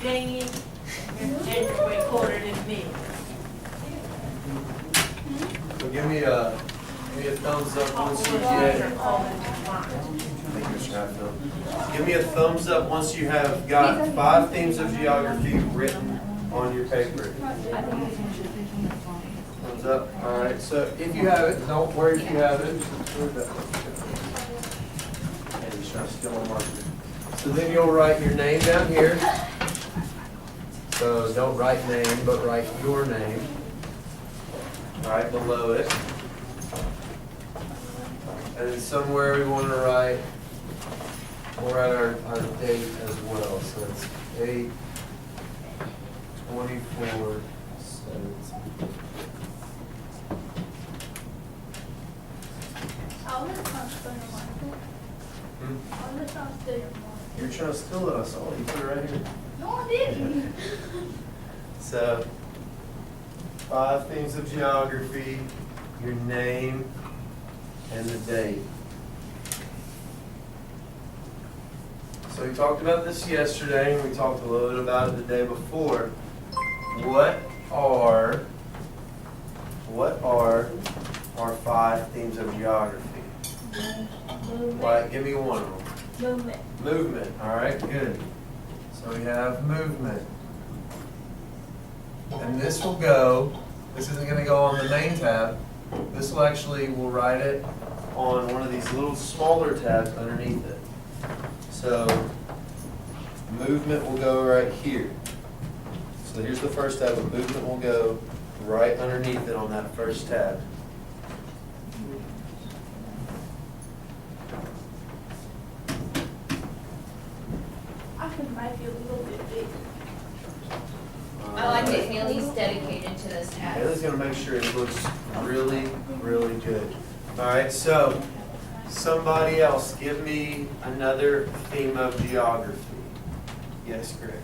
Jane and recorded in me. So give me a thumbs up once you get. Thank you, Mr. Hatfield. Give me a thumbs up once you have got 5 themes of geography written on your paper. Thumbs up. All right. So if you have it, don't worry if you have it. And just try to steal my marker. So then you'll write your name down here. So don't write name, but write your name. Right below it. And then somewhere we want to write, we'll write our date as well. So it's 8/24/17. You're trying to steal it, I saw it. You put it right here. No, I didn't. So, 5 themes of geography, your name, and the date. So we talked about this yesterday, and we talked a little bit about it the day before. What are our 5 themes of geography? What? Give me one of them. Movement. Movement, all right, good. So we have movement. And this will go, this isn't going to go on the main tab. This will actually, we'll write it on one of these little smaller tabs underneath it. So movement will go right here. So here's the first tab, but movement will go right underneath it on that first tab. I think might be a little bit big. I like that Haley's dedicated to this task. Haley's gonna make sure it looks really, really good. All right, so somebody else, give me another theme of geography. Yes, Greg.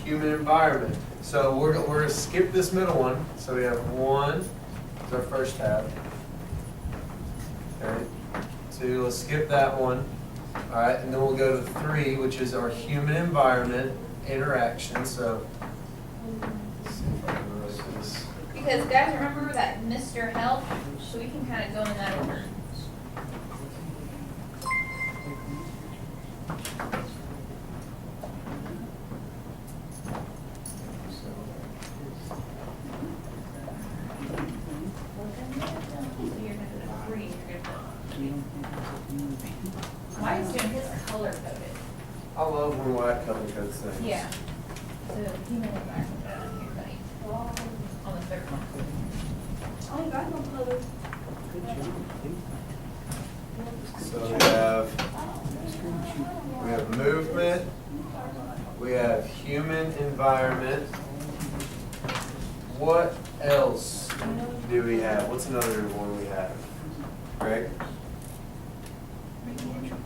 Human environment. So we're gonna skip this middle one. So we have 1 is our first tab. Okay. 2, let's skip that one. All right, and then we'll go to 3, which is our human environment interaction. So let's see if I can write this. Because guys, remember that Mr. Help, so we can kind of go in that order. So you're gonna put 3, you're gonna put. Why is doing his color coded? I love when white color codes things. Yeah. So human environment on here, buddy. On the third one. I ain't got no color. So we have movement, we have human environment. What else do we have? What's another one we have? Greg?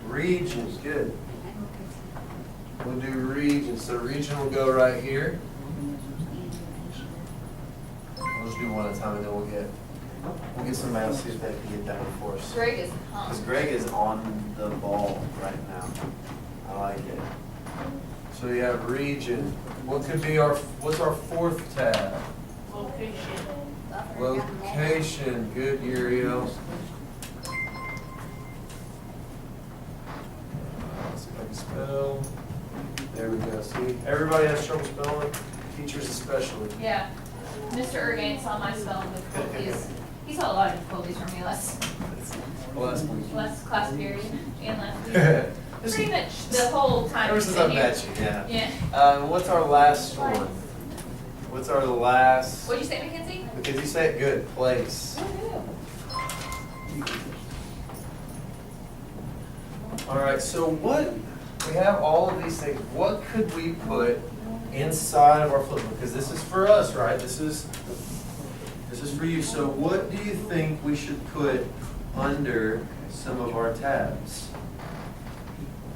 Regions, good. We'll do regions. So region will go right here. We'll just do one at a time and then we'll get somebody else, see if they can get that one for us. Greg is Because pumped. Greg is on the ball right now. I like it. So we have region. What could be what's our 4th tab? Location. Location. Good, Uriel. Let's see if I can spell. There we go. See, everybody has trouble spelling. Teachers especially. Yeah. Mr. Ergang saw my spelling difficulties. He saw a lot of difficulties from me last class period and last week. Pretty much the whole time. Ever we've since been I here. met you, yeah. Yeah. What's our last one? What's our last? What'd you say, Mackenzie? Because you say it good. Place. All right. So we have all of these things. What could we put inside of our flip? Because this is for us, right? This is for you. So what do you think we should put under some of our tabs?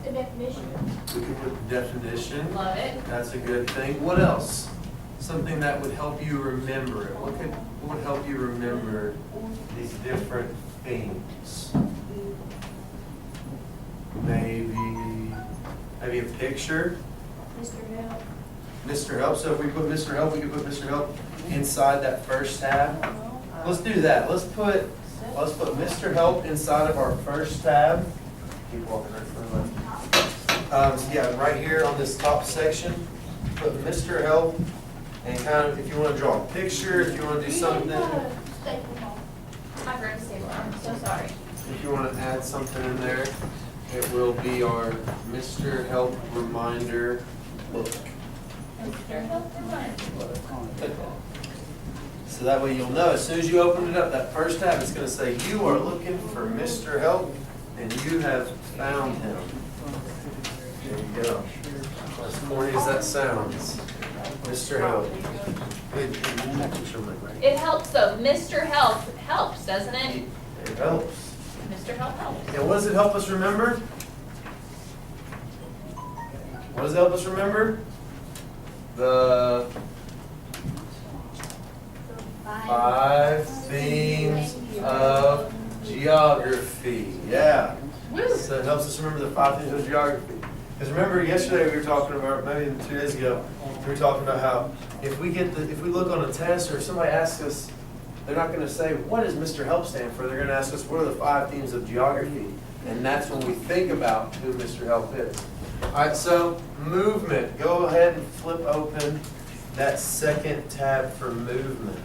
The definition. We could put definition. Love it. That's a good thing. What else? Something that would help you remember it. What would help you remember these different themes? Maybe a picture. Mr. Help. Mr. Help, so if we put Mr. Help, we could put Mr. Help inside that first tab. Let's do that. Let's put Mr. Help inside of our first tab. Keep walking right in front of so yeah, right here on this top section, put Mr. Help, and kind of, if you want to draw a picture, if you want to do something, I forgot to stapler, I'm so sorry. if you want to add something in there, it will be our Mr. Help reminder book. Mr. Help reminder. So that way you'll know, as soon as you open it up, that first tab, it's gonna say, you are looking for Mr. Help, and you have found him. There you go. As corny as that sounds, Mr. Help. It helps though, Mr. Help helps, doesn't it? It helps. Mr. Help helps. And what does it help us remember? What does it help us remember? The 5 themes of geography. Yeah. So it helps us remember the 5 themes of geography. Because remember yesterday we were talking about, maybe 2 days ago, we were talking about how if we look on a test or if somebody asks us, they're not going to say, what does Mr. Help stand for? They're going to ask us, what are the 5 themes of geography? And that's when we think about who Mr. Help is. All right, so movement. Go ahead and flip open that second tab for movement.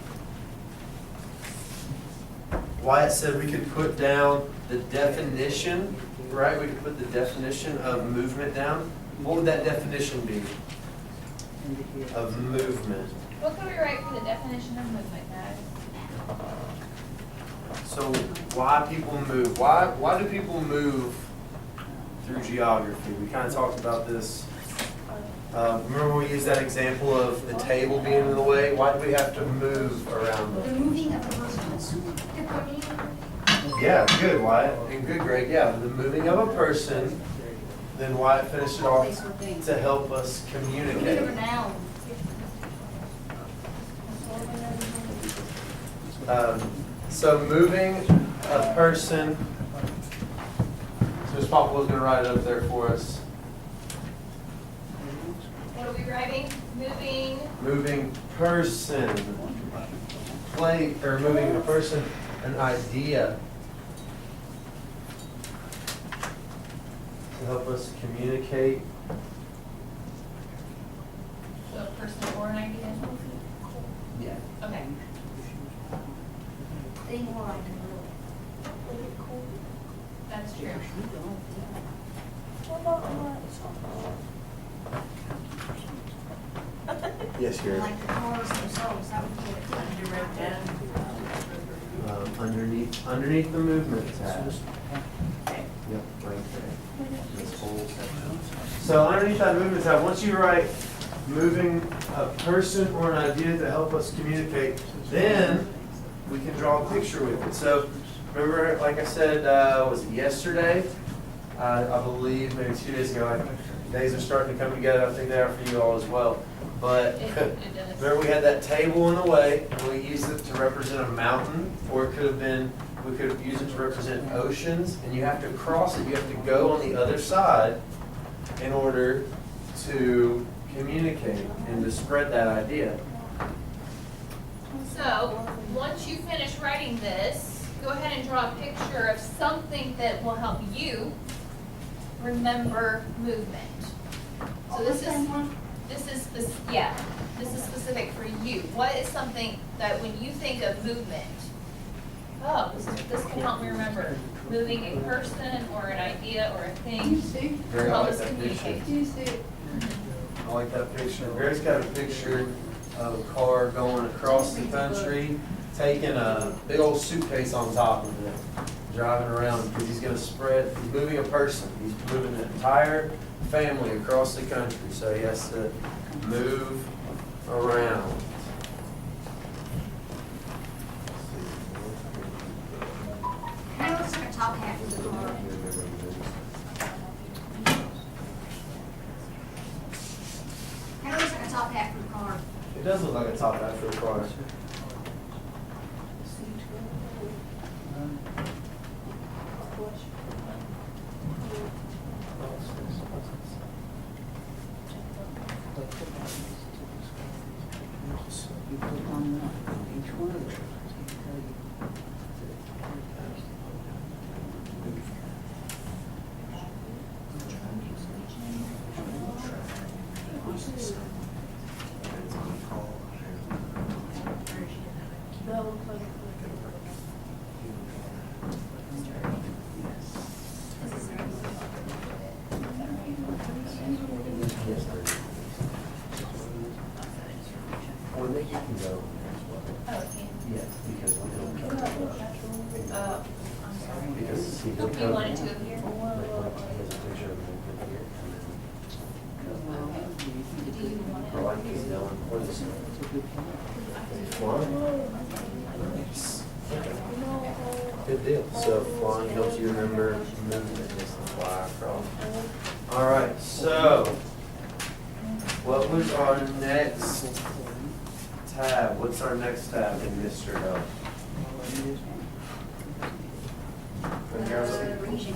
Wyatt said we could put down the definition, right? We could put the definition of movement down. What would that definition be of movement? What can we write for the definition of movement, guys? So why people move? Why do people move through geography? We kind of talked about this. Remember we used that example of the table being in the way? Why do we have to move around The them? moving of the person. Yeah, good, Wyatt. And good, Greg. Yeah, the moving of a person. Then Wyatt finished it off to help us communicate. So moving a person. So Ms. Papa was going to write it up there for us. What are we writing? Moving. Moving person. Moving a person, an idea. To help us communicate. So a person or an idea? Yeah. Okay. Thing or idea. That's true. Yes, Gary. Like the cars themselves, that would be it. Under right down. Underneath the movement tab. Okay. Yep, right there. This whole section. So underneath that movement tab, once you write moving a person or an idea to help us communicate, then we can draw a picture with it. So remember, like I said, was it yesterday? I believe maybe 2 days ago. Days are starting to come together. I think they are for you all as well. But It does. remember we had that table in the way, and we used it to represent a mountain, or it could have been, we could have used it to represent oceans, and you have to cross it, you have to go on the other side in order to communicate and to spread that idea. So, once you finish writing this, go ahead and draw a picture of something that will help you remember movement. So this is specific for you. What is something that when you think of movement, oh, this can help me remember moving a person or an idea or a thing. Very Help like us that communicate. picture. I like that picture. Gary's got a picture of a car going across the country, taking a big old suitcase on top of it, driving around because he's moving a person. He's moving an entire family across the country, so he has to move around. Kind of looks like a top hat for the car. Kind of looks like a top hat for the car. It does look like a top hat for a car. You put on each one of those, it can tell you. That looks like. Or they can go. Oh, okay. Yeah, because we don't. Oh, I'm sorry. Because he You don't come. wanted to go here? Like, he has a picture of him over here, and Do you want then, or like he's down, or this one. Good deal. So flying helps you remember movement, is the fly across. All right, so what was our next tab? What's our next tab in Mr. Hill? Right here. Region.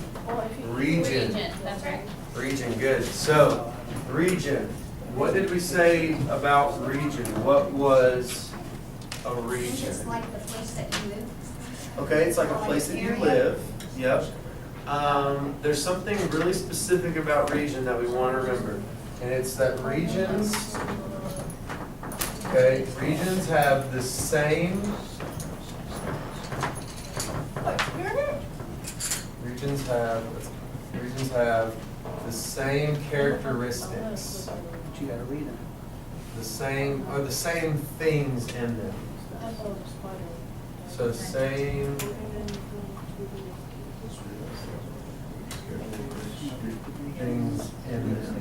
Region. That's right. Region, good. So, region, what did we say about region? What was a It's region? just like the place that you live. Okay, it's like a place that you live, yep. There's something really specific about region that we want to remember, and it's that regions, okay, regions have the same, regions have the same characteristics, But you gotta read them. the same things in them. So same things in them.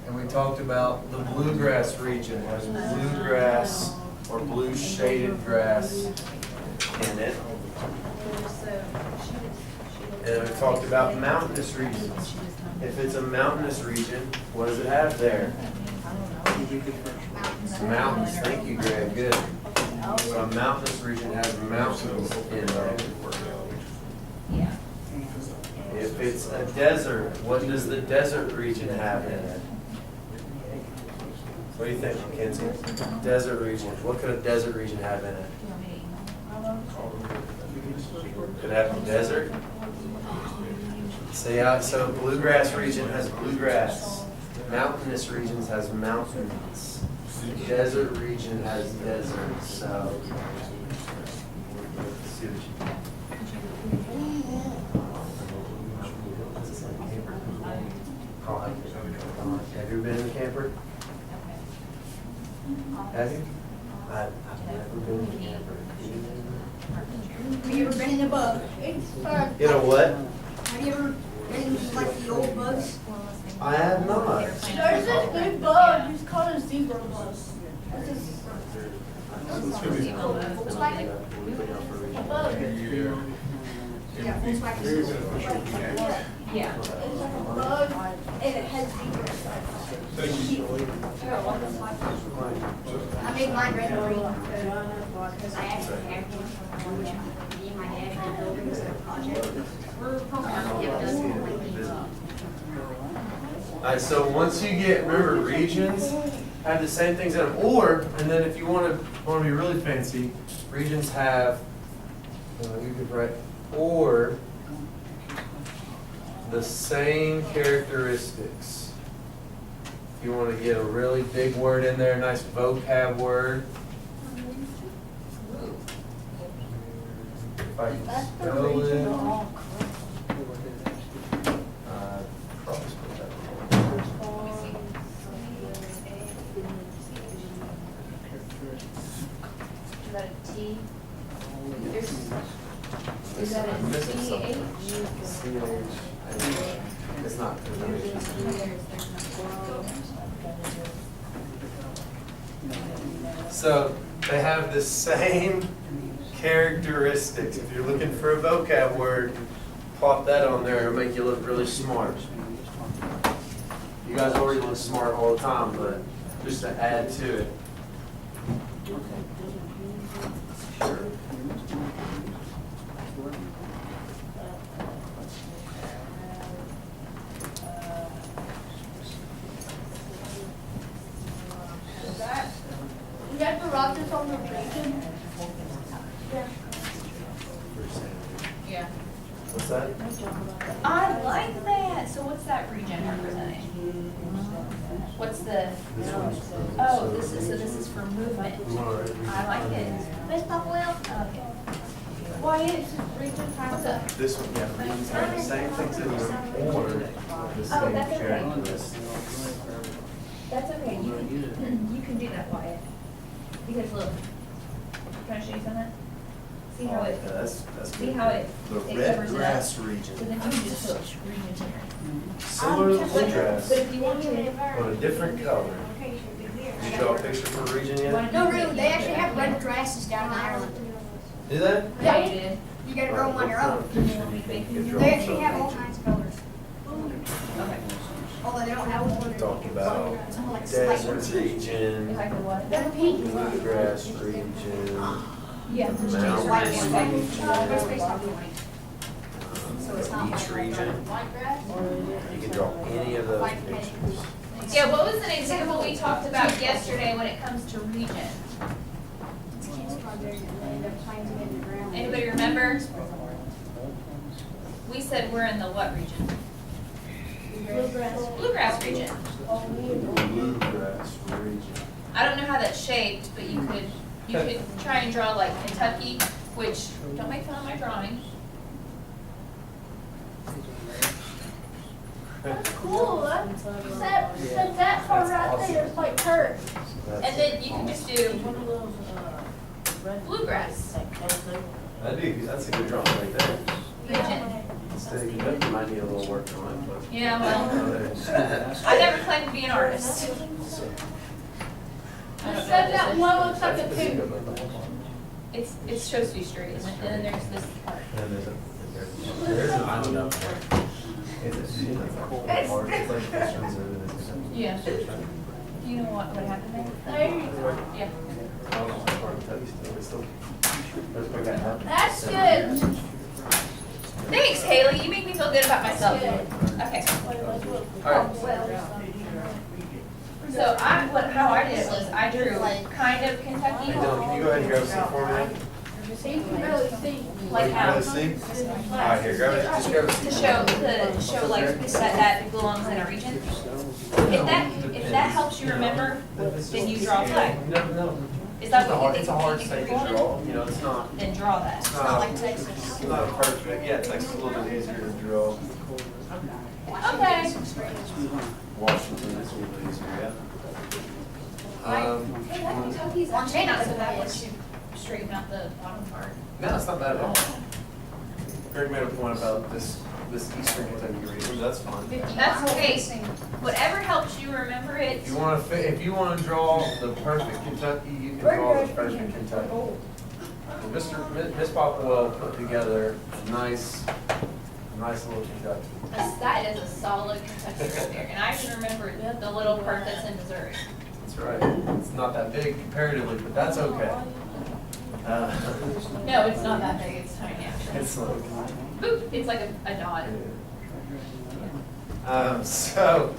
And we talked about the bluegrass region has bluegrass or blue shaded grass in it. And we talked about mountainous regions. If it's a mountainous region, what does it have there? You read it first. Mountains, thank you, Greg, good. So a mountainous region has mountains in it. Yeah. If it's a desert, what does the desert region have in it? What do you think, Mackenzie? Desert region, what could a desert region have in it? Could it have a desert? So bluegrass region has bluegrass. Mountainous regions has mountains. Desert region has desert, so. Let's see what have you been in a camper? Have you? I've never been in a camper. Have you ever been in a bug? It's fun. You know what? Have you ever been in like the old bugs? I have not. There's this big bug, it's called a zebra bug. It's just Volkswagen? a bug. Yeah, Volkswagen. Yeah. It's like a bug, and it has zebras. I made mine red and green because I actually have one. Me and my dad are building this project. We're hoping to get done like Alright, so once you get, remember, regions have the same things in them, and then if you want to be really fancy, regions have, you could write, or the same characteristics. If you want to get a really big word in there, a nice vocab word. If I can That's the spell region it. all Cross put that Is that a T? Is that I'm a missing C-H? something. It's not. So they have the same characteristics. If you're looking for a vocab word, plop that on there. It'll make you look really smart. You guys already look smart all the time, but just to add to it. Sure. write this on the region? Yeah. Yeah. What's that? I like that. So what's that region representing? What's the, This one's. oh, this is for movement. We want to write region. I like it. Miss Popwell? Okay. Why is region What's up? This one, yeah, regions are the same things in the order, the same that's okay. characteristics. That's okay. You can do that, Wyatt. Because look, can I show you something? See how it, That's see how it the it red covers it grass so region. then you can just put region here. Similar to bluegrass, But if you want to, but a different color. Did you draw a picture for region yet? No, really, they actually have red grasses down in Ireland. Do they? yeah, you did. You gotta grow them on your own. Good They actually have all kinds of colors. Okay. Although they don't have one. Talk about Some like desert slight. region, If I could what? They're pink. bluegrass region, Yeah. mountains White region, one. Where's based off the white? So it's not beach like region. white grass? You can draw any of those pictures. Yeah, what was an example we talked about yesterday when it comes to region? It's cute strawberries and they end up planting it in the ground. Anybody remember? We said we're in the what region? Bluegrass. Bluegrass region. Bluegrass region. I don't know how that's shaped, but you could try and draw like Kentucky, which, don't make fun of my drawing. That's cool. That part right there is like hurt. And then you can just do bluegrass That's a good drawing right there. region. That might need a little work on it, but. Yeah, well, I never claimed to be an artist. I don't know Said what that this one looks like a tube. It's supposed to be straight, isn't it? And then there's this part. There's an island up there. It's like Yeah. Do you know what happened there? There you go. Yeah. That's good. Thanks, Haley. You make me feel good about myself. Okay. Alright. So how I did it was I drew kind of Kentucky. Hey Dylan, can you go ahead and grab some for me? So you can really see. Like how? Let's see. Alright, here, grab it, just grab To it. show like that belongs in a region. If that helps you remember, then you draw a flag. No. Is that what you think? It's a hard you state think to you're draw, you know, it's not, Then draw that. it's Not not, like Texas. it's not perfect, yeah, Texas is a little bit easier to draw. Okay. Washington is a little bit easier, yeah. Hey, that Kentucky's actually not so bad once you straighten out the bottom part. No, it's not bad at all. Greg made a point about this eastern Kentucky region, that's fine. That's okay. Whatever helps you remember it. If you want to draw the perfect Kentucky, you can draw the perfect Kentucky. Miss Popwell put together a nice little Kentucky. That is a solid Kentucky right there. And I can remember the little part that's in Missouri. That's right. It's not that big comparatively, but that's okay. No, it's not that big. It's tiny actually. It's like. Boop, it's like a dot. So,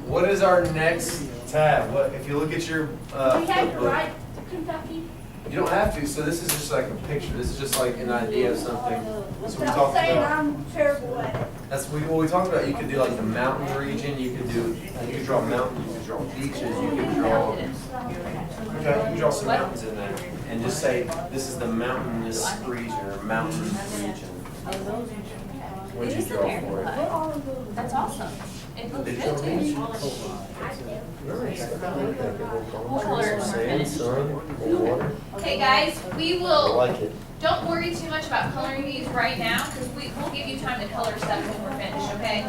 what is our next tab? What if you look at your We have to flip book, write Kentucky. you don't have to. So this is just like a picture. This is just like an idea of something. That's what we Without talked saying about. I'm terrible at it. That's what we talked about. You could do like the mountain region. You could draw mountains. You could draw beaches. You could draw. Okay, you can draw some mountains in there, and just say this is the mountainous region or mountain region. What It did is you the draw American for it? flag. That's awesome. It looks good too. We'll color it when we're Sand, finished. sun, water. Okay, guys, we I will, like it. don't worry too much about coloring these right now, because we'll give you time to color stuff when we're finished, okay?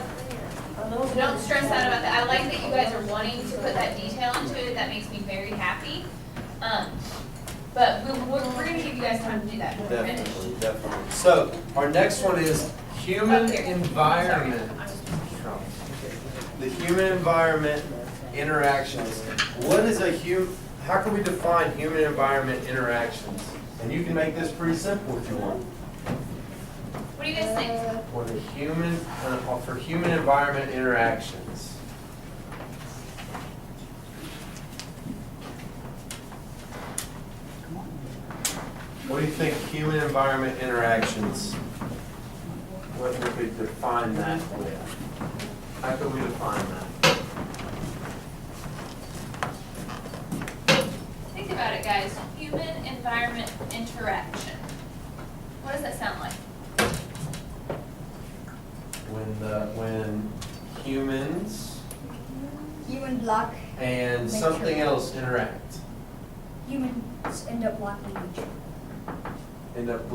So don't stress out about that. I like that you guys are wanting to put that detail into it. That makes me very happy. But we're gonna give you guys time to do that when we're finished. Definitely, definitely. So, our next one is human Up here. environment. Sorry, I was- The human environment interactions. What is how can we define human environment interactions? And you can make this pretty simple if you want. What do you guys think? For human environment interactions. What do you think human-environment interactions, what would we define that with? How could we define that? Think about it, guys. Human-environment interaction. What does that sound like? When humans Human block, and Nature. something else interact. humans end up blocking nature.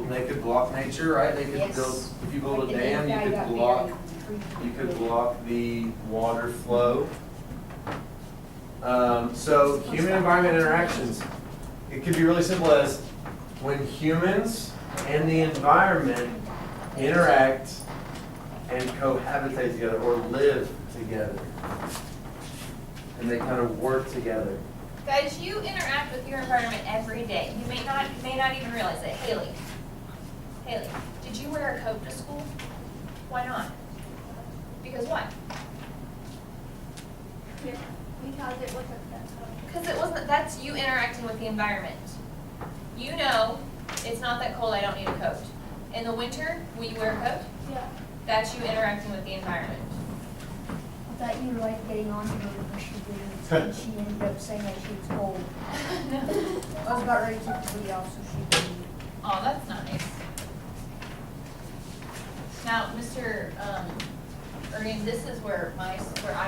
They could block nature, right? They could Yes. build, if you build a Like the dam, guy you got could block, buried on the tree. you could block the water flow. So human environment interactions, it could be really simple as when humans and the environment interact and cohabitate together or live together. And they kind of work together. Guys, you interact with your environment every day. You may not even realize it. Haley, did you wear a coat to school? Why not? Because what? Because it wasn't that hard. Because it wasn't, that's you interacting with the environment. You know, it's not that cold, I don't need a coat. In the winter, will you wear a coat? Yeah. That's you interacting with the environment. I thought you were like getting on to her because she didn't, and she ended up saying that she was cold. I was about ready to take the video off so she didn't. Oh, that's nice. Now, Mr. Ergen, this is where I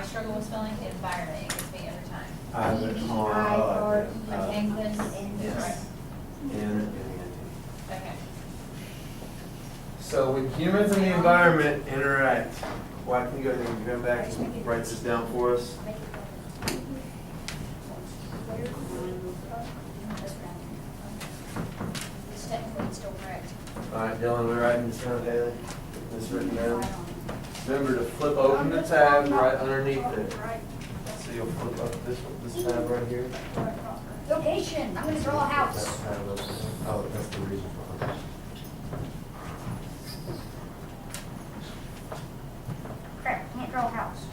struggle with spelling the environment. It gets me every time. England and Yes. Okay. So when humans and the environment interact, why can you go ahead and go back and write this down for us? It's technically still correct. All right, Dylan, we're writing this down, Haley. This written down. Remember to flip open the tab right underneath it. So you'll flip up this tab right here. Location, I'm gonna draw a house. That tab open. Oh, that's the reason for it. Crap, can't draw a house.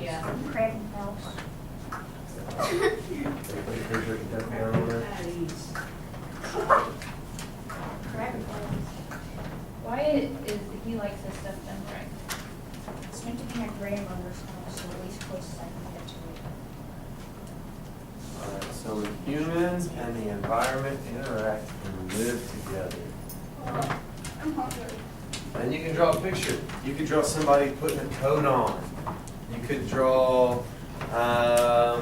Yeah. Crab house. Put your picture of Kentucky down on there. Crab house. Why is he likes his stuff done right? It's meant to be my grandmother's house, so at least close as I can get to it. All right, so when humans and the environment interact and live together. I'm hungry. And you can draw a picture. You could draw somebody putting a coat on. You could draw, I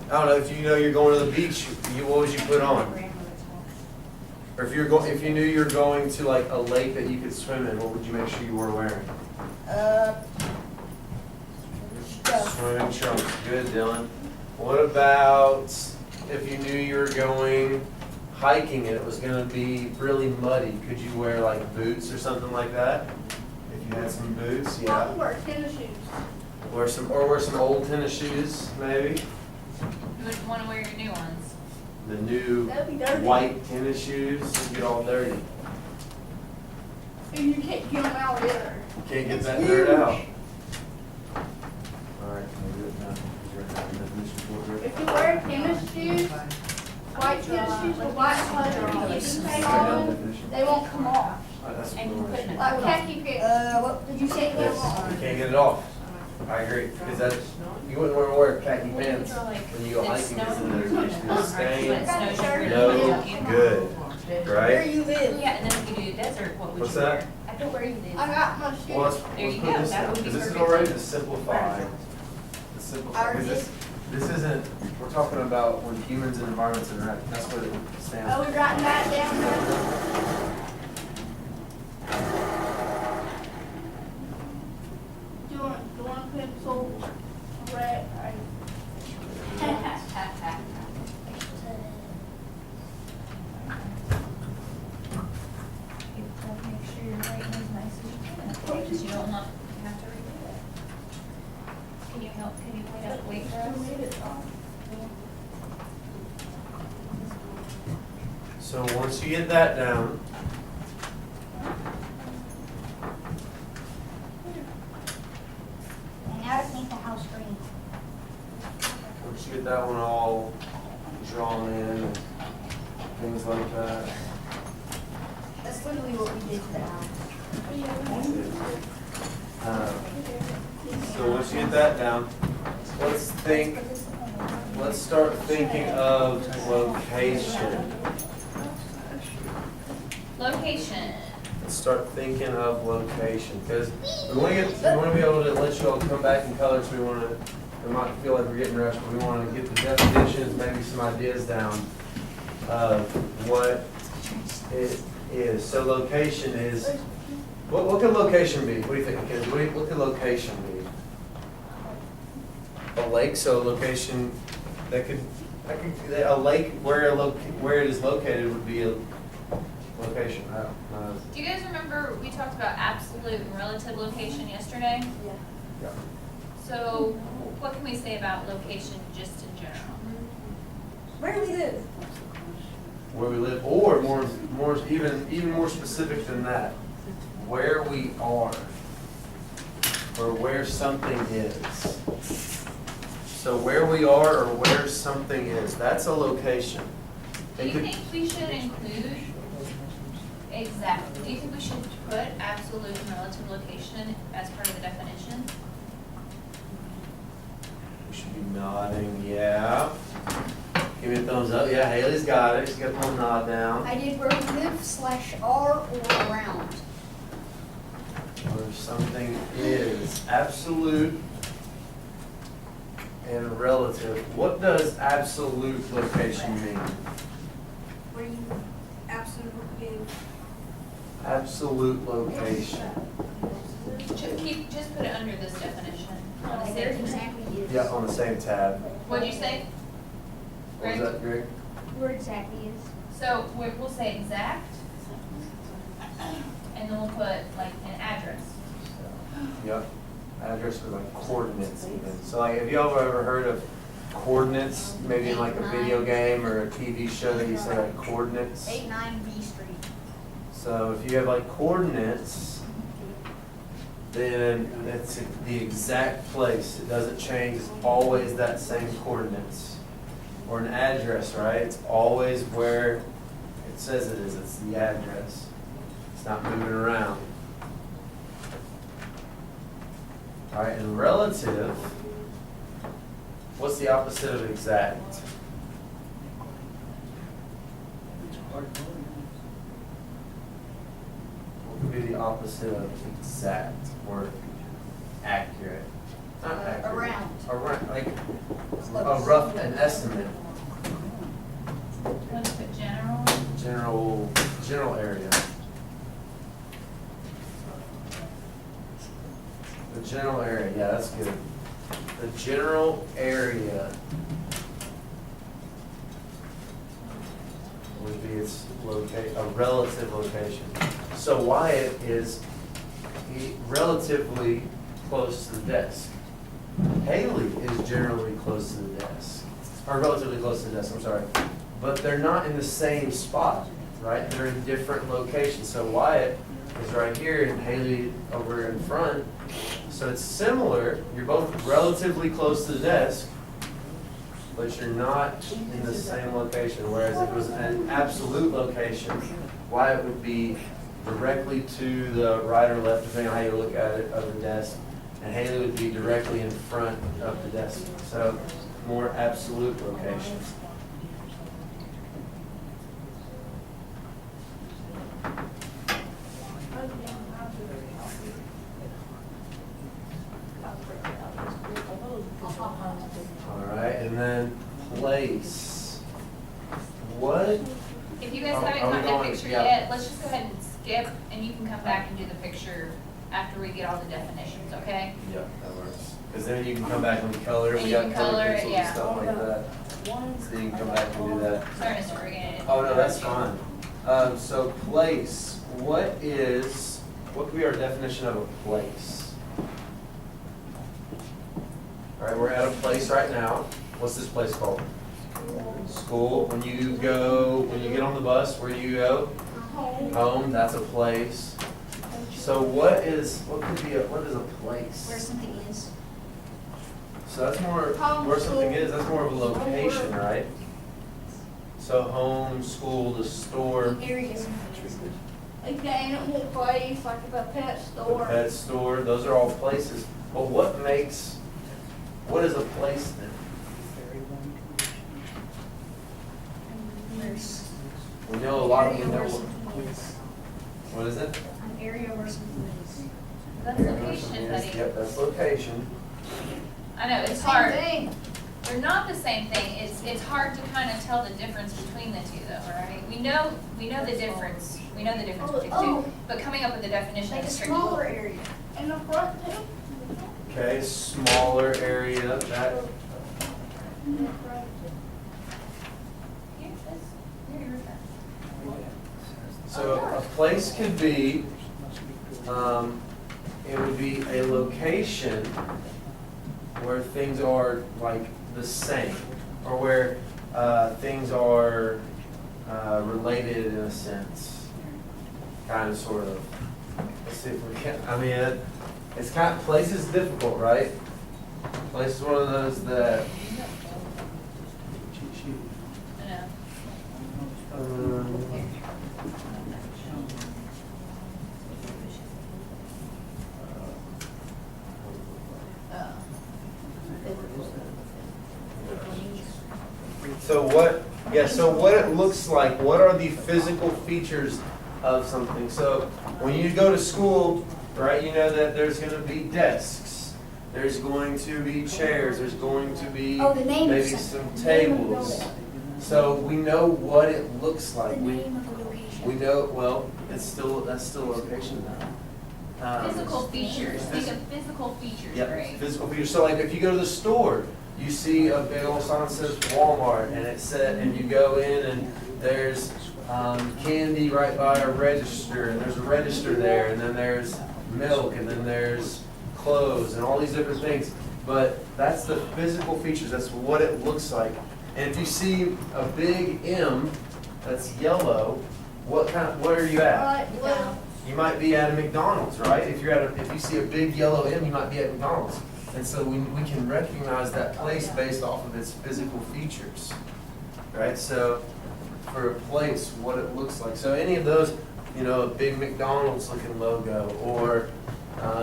don't know, if you know you're going to the beach, what would you put My on? grandmother's house. Or if you knew you were going to like a lake that you could swim in, what would you make sure you were wearing? Stuff. Swimming trunks. Good, Dylan. What about if you knew you were going hiking and it was going to be really muddy? Could you wear like boots or something like that? If you had some boots, I yeah. would wear tennis shoes. Wear some old tennis shoes, maybe. You wouldn't want to wear your new ones. The new That'd be dirty. white tennis shoes get all dirty. And you can't get them out either. Can't get It's that dirt huge. out. All right, can we do it now? Is there a definition for it? If you wear tennis shoes, white tennis shoes with white color, you can take on them, they won't come off. That's And what you we're put it in Like khaki pants. What did you say? Yes, you can't get it off. I agree, because that's, you wouldn't want to wear khaki pants when you go hiking, because then there's usually stains. No good, Where right? you live. Yeah, and then if you do desert, what would What's you that? wear? I don't where you live. I got my shoes. Well, let's There you put go, this that down, would be because this is perfect. already to simplify. To simplify, because this isn't, we're talking about when humans and environments interact, that's what it stands Are for. we writing that down now? Doing pencil, red, Make sure you're writing as nice as you can, because you don't want, you have to redo it. Can you wait for us? So once you get that down, And now to paint the house green. once you get that one all drawn in and things like that. That's literally what we did to the house. So once you get that down, let's start thinking of location. Location. Let's start thinking of location, because we want to be able to let you all come back in color, so we might feel like we're getting rushed, but we want to get the definitions, maybe some ideas down of what it is. So location is, what could location be? What do you think, kids? What could location be? A lake, so a location a lake where it is located would be a location. I don't know. Do you guys remember we talked about absolute and relative location yesterday? Yeah. So what can we say about location just in general? Where do we live? Where we live, or even more specific than that, where we are, or where something is. So where we are or where something is, that's a location. Do It you could- think we should include exact, do you think we should put absolute and relative location as part of the definition? We should be nodding, yeah. Give me a thumbs up, yeah, Haley's got it, she's got the little nod down. I did where we live / are or around. Where something is, absolute and relative. What does absolute location mean? Where you absolutely Absolute location. Just put it under this definition. On the Where it same- exactly is. Yeah, on the same tab. What'd you say? What was that, Greg? Where exactly is. So we'll say exact, and then we'll put like an address. Yep. Address or like coordinates even. So like, have y'all ever heard of coordinates? Maybe in like a video game or a TV show that you say like coordinates? 89 B Street. So if you have like coordinates, then it's the exact place. It doesn't change. It's always that same coordinates. Or an address, right? It's always where it says it is. It's the address. It's not moving around. All right, and relative, what's the opposite of exact? What would be the opposite of exact or accurate? Not accurate. Around. Around, like a rough, an estimate, Want to put general? general area. The general area, yeah, that's good. The general area would be its a relative location. So Wyatt is relatively close to the desk. Haley is generally close to the desk, or relatively close to the desk, I'm sorry. But they're not in the same spot, right? They're in different locations. So Wyatt is right here and Haley over in front. So it's similar, you're both relatively close to the desk, but you're not in the same location. Whereas if it was an absolute location, Wyatt would be directly to the right or left, depending on how you look at it, of the desk. And Haley would be directly in front of the desk. So more absolute location. All right, and then place. What? If you guys Are we haven't gotten going- that picture yeah. yet, let's just go ahead and skip, and you can come back and do the picture after we get all the definitions, okay? Yep, that works. Because then you can come back and color it. And We you got can color color it, pencils and yeah. stuff like that. So you can come back and do that. Sorry, Mr. Regan. Oh, no, that's fine. So place, what could be our definition of a place? All right, we're at a place right now. What's this place called? School, when you get on the bus, where do you go? Home. Home, that's a place. So what is a place? Where something is. So that's more, Home, where something school. is, that's more of a location, right? So home, school, the store, Areas. Like the animal place, like a pet the store. pet store, those are all places. But what is a place then? There's We know a lot of, area we know, where something is. what is it? An area where something is. That's location, buddy. Yep, that's location. I know, it's Same hard. thing. They're not the same thing. It's hard to kind of tell the difference between the two though, right? We know the difference. We know the difference between the two. But coming up with a definition Like a is tricky. smaller area. In the front too. Okay, smaller area, that, In the front. Here, this, here's that. so a place could be, it would be a location where things are like the same, or where things are related in a sense, kind of, sort of. Let's see if we can, I mean, it's kind of, place is difficult, right? Place is one of those that, I know. so what it looks like, what are the physical features of something? So when you go to school, right, you know that there's gonna be desks, there's going to be chairs, there's going to be Oh, the name of maybe something. some The name of the tables. building. So we know what it looks The like. name of the location. We know, well, that's still location now. Physical features. Think of physical features, Yep, Greg. physical features. So like if you go to the store, you see a big old sign that says Walmart, and it said, and you go in and there's candy right by a register, and there's a register there, and then there's milk, and then there's clothes, and all these different things. But that's the physical features. That's what it looks like. And if you see a big M that's yellow, what are you at? Like, well, You might be at a McDonald's, right? If you see a big yellow M, you might be at McDonald's. And so we can recognize that place based off of its physical features, right? So for a place, what it looks like. So any of those, a big McDonald's looking logo, or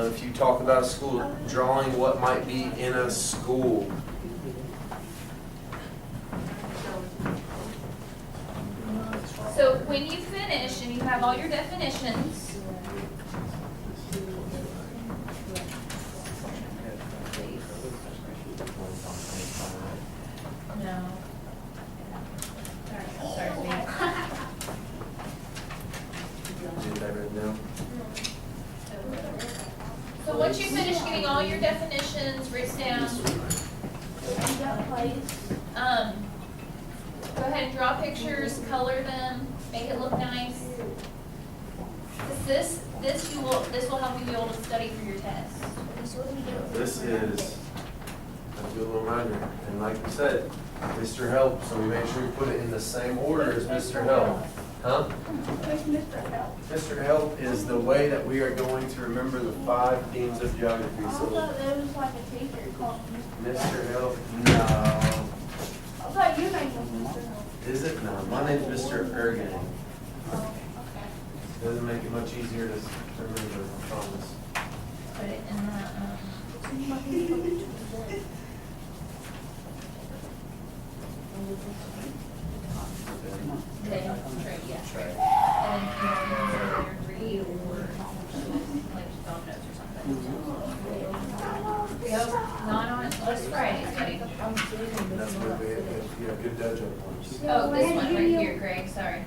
if you talk about a school, drawing what might be in a school. So when you finish and you have all your definitions, no. Sorry. Get that written down. So once you finish getting all your definitions written down, that place. go ahead and draw pictures, color them, make it look nice. This will help you be able to study for your test. This is a good reminder, and like we said, Mr. Help, so we make sure we put it in the same order as Mr. Help. Huh? Where's Mr. Help? Mr. Help is the way that we are going to remember the 5 themes of geography. I So, thought there was like a teacher called Mr. Mr. Help, no. I thought your name was Mr. Help. Is it? No, my name's Mr. Ergen. Oh, okay. Doesn't make it much easier to remember, I promise. Put it in And then read or like phone notes or something. Nope, not on, let's Friday, buddy. That's what we have good dojo points. Oh, this one right here, Greg, sorry.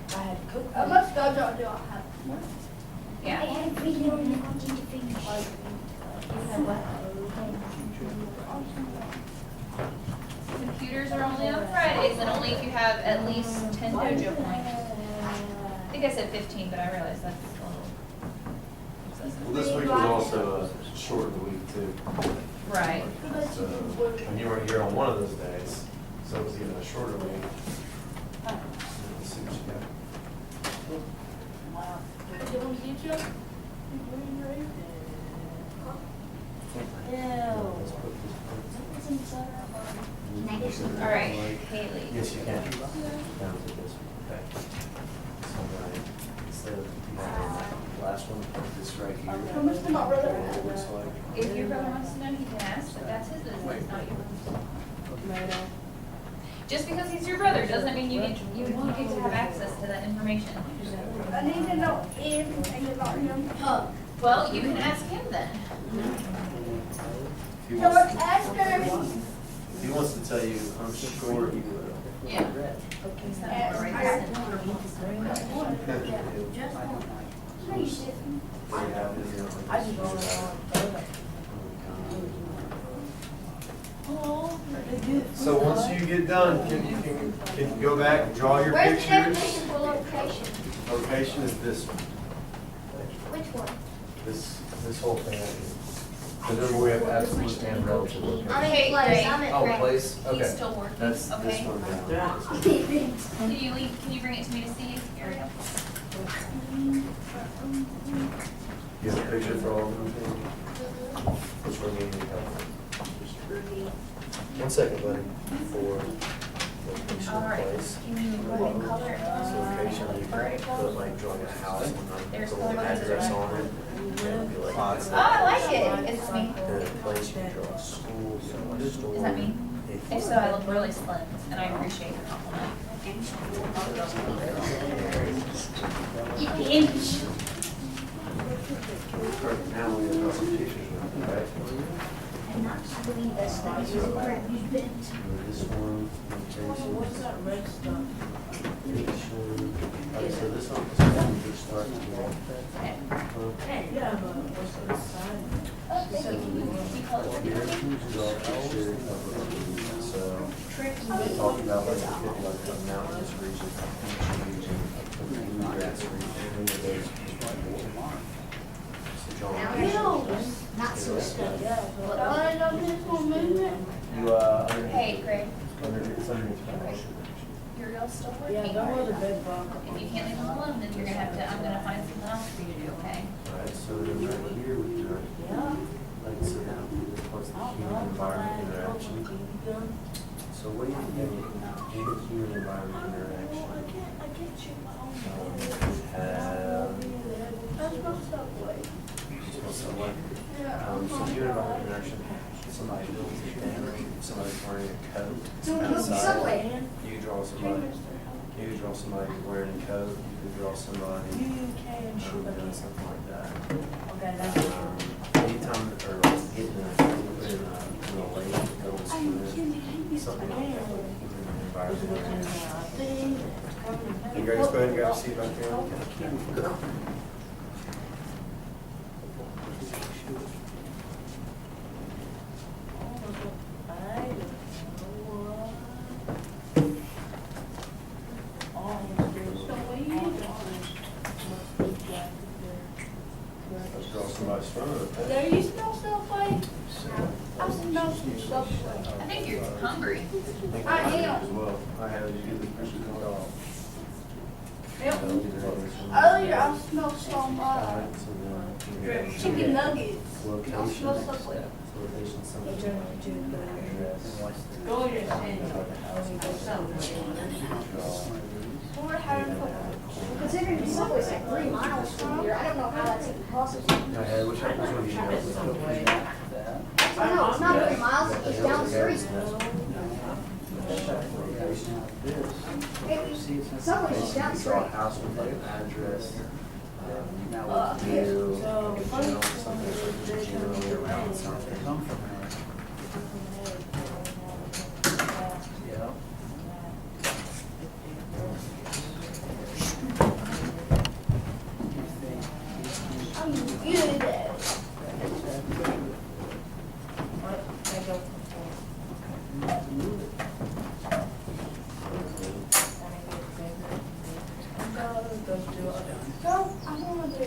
How much dojo do I have? Yeah. I had a video and I wanted to finish. Computers are only on Fridays and only if you have at least 10 dojo points. I think I said 15, but I realized that's a little excessive. Well, this week was also a short week too. Right. So, and you weren't here on one of those days, so it was even a shorter week. Let's see what you got. Do you want to get you? Can I get some? All right, Haley. Yes, you can. Down to this one, okay. So, right, instead of the last one, put this right here. How much did my brother What it looks like. If your brother wants to know, he can ask, but that's his business, not yours. Just because he's your brother doesn't mean you need to have access to that information. I need to know everything about him. Well, you can ask him then. If he So wants it's to- after. if he wants to tell you, I'm sure he will. Yeah. So once you get done, can you go back and draw your Where's the pictures? definition for location? Location is this one, Which one? this whole thing. Because remember, we have absolute and relative location. I'm Okay, in place, great. I'm in Oh, place. place, He's okay. still working, That's this okay? one down. Can you bring it to me to see, Ariel? You have a picture for all of them? Which one do you need help with? 1 second, buddy, for location All of right, place. can you go ahead and color it? So location, you can put like drawing a house and like There's put a little color. address on it. And it'll be like. Oh, I like it. Is this me? And a place, you can draw a school, you know, a store. Is that me? a If so, I look really slim, and I appreciate your compliment. Perfect, now we have some pictures, right? I'm not doing this stuff. This is crap you bent. This one, location. What's that red stuff? Location. Okay, so this one, we just start. Yeah, but what's inside? You color it? Here, draw a picture of it. So, we're talking about like the mountainous region, beach region, the bluegrass region, any of those. So, John. Not so stuff. I know this one movement. You, underneath. Hey, Greg, It's underneath. Okay. your girl's still Yeah, working. that was a big bump. If you can't leave them alone, then you're gonna have to, I'm gonna find something else for you to do, okay? Alright, so then right here we do, Yeah. like, so now this part's the human environment interaction. So what do you think in human environment interaction? We have, That's my subway. so what, so human environment interaction, somebody builds a banner, somebody's wearing a coat outside. Subway. You draw somebody, you could draw somebody wearing a coat, you could draw somebody, doing something like that. Okay, that's. Anytime, or like getting in a lake, going swimming, something like that, like keeping an environment. You guys go ahead and grab a seat back there. Let's draw somebody's front. There you smell Subway? I smell some Subway. I think you're hungry. I am. As well. I have you the pictures of it all. Yep. Earlier I smelled some, chicken nuggets. I Location. smell Subway. Location, something. Address. Go to the We're having fun. Considering the subway's like 3 miles from here, I don't know how that's even possible. Go ahead, which one do you have? I know, it's not 3 miles, it's down the street. Subway's just down the Draw a street. house with like an address. Here. Something generally around something. Yeah. I'm good at it. No, I want to do,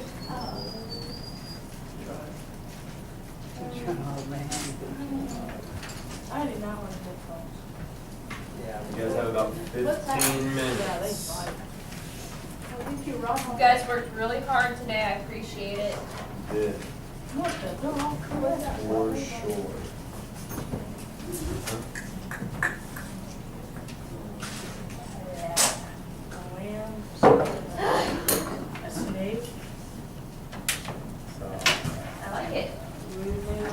I did not want to do phones. You guys have about 15 minutes. You guys worked really hard today, I appreciate it. Good, What the dog? for sure. I like it. I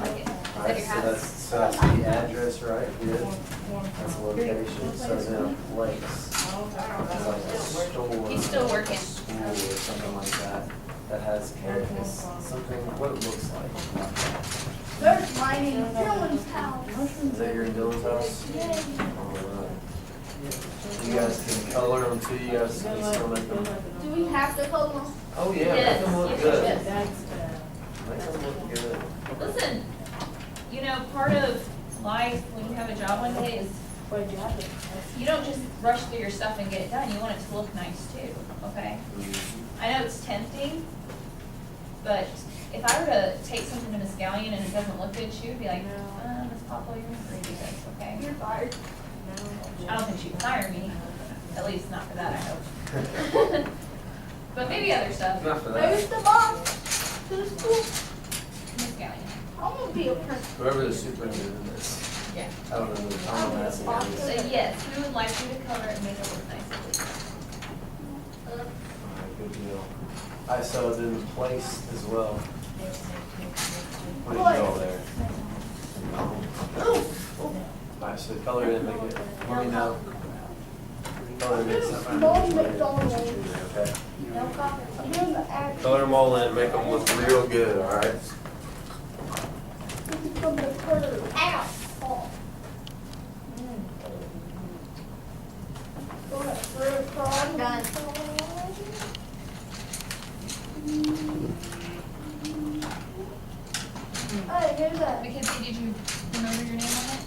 like it. Is that Alright, your so house? that's the address, right? Good. That's the location, so then a place. It's like a store. He's still working. School or something like that, that has campus, something, what it looks like. There's mine in Dylan's house. Is that your Dylan's house? Alright. You guys can color them too, you guys can still make them. Do we have to color them? Oh yeah, Yes, make them look yes, good. yes. Make them look good. Listen, you know, part of life when you have a job one day is you don't just rush through your stuff and get it done. You want it to look nice too, okay? I know it's tempting, but if I were to take something to Miss Gallion and it doesn't look good, she would be like, Miss Popple, you're gonna redo this, okay? You're fired. I don't think she would hire me, at least not for that, I hope. But maybe other stuff. Not for There's that. the boss to the school. Miss Gallion. I want to be a principal. Whoever the superintendent is. Yeah. I don't know, I don't know that's the name. So yes, we would like you to color it and make it look nice, please. Alright, good deal. Alright, so then the place as well. What did you all there? Alright, so color it and make it, let me know. Color it, make something. Mom McDonald. Okay. No copy. I'm doing the ad. Color them all in, make them look real good, alright? This is from the curve. Ow. Oh. Go ahead, through the front. Done. Hey, here's that. Mackenzie, did you remember your name on it?